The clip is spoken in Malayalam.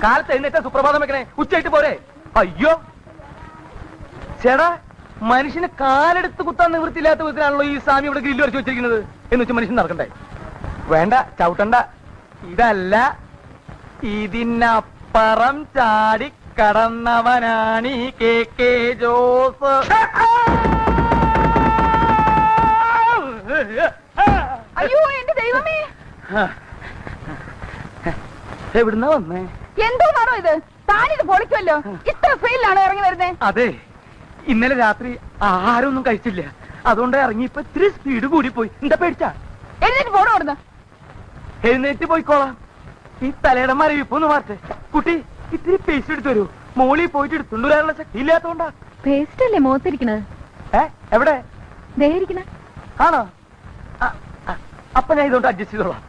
കാലത്ത് എഴുന്നേറ്റ സുപ്രഭാതം വെക്കണേ, ഉച്ചയായിട്ട് പോരെ? അയ്യോ ചേടാ, മനുഷ്യന് കാലെടുത്ത് കുത്താൻ നിവൃത്തിയില്ലാത്ത വിധത്തിലാണല്ലോ ഈ സ്വാമി ഇവിടെ ഗ്രില്ല് വരച്ച് വെച്ചിരിക്കുന്നത്. എന്ന് വെച്ചാൽ മനുഷ്യൻ നടക്കണ്ടേ? വേണ്ട, ചവിട്ടണ്ട. ഇതല്ല, ഇതിനപ്പുറം ചാടി കടന്നവനാണ് ഈ കെ ജോസ്. അയ്യോ എന്റെ ദൈവമേ, എവിടുന്നാ വന്നേ? എന്തോന്നാണോ ഇത്? താനിത് പൊളിക്കുമല്ലോ. ഇത്ര സ്പീഡിലാണോ ഇറങ്ങി വരുന്നേ? അതെ, ഇന്നലെ രാത്രി ആഹാരമൊന്നും കഴിച്ചില്ല, അതുകൊണ്ട് ഇറങ്ങിയപ്പോ ഇത്തിരി സ്പീഡ് കൂടി പോയി. എന്താ പേടിച്ചാ? എഴുന്നേറ്റ് പോണോ അവിടുന്ന്? എഴുന്നേറ്റ് പോയിക്കോളാം. ഈ തലയുടെ മരവിപ്പൊന്ന് മാറ്റേ. കുട്ടി, ഇത്തിരി പേസ്റ്റ് എടുത്തു വരൂ. മോളിൽ പോയിട്ട് എടുത്തുകൊണ്ട് വരാനുള്ള ശക്തി ഇല്ലാത്തോണ്ടാ. പേസ്റ്റ് അല്ലേ മുഖത്തിരിക്കണത്? എവിടെ? ദേ ഇരിക്കണ. ആണോ? അപ്പൊ ഞാൻ ഇതുകൊണ്ട് അഡ്ജസ്റ്റ് ചെയ്തോളാം.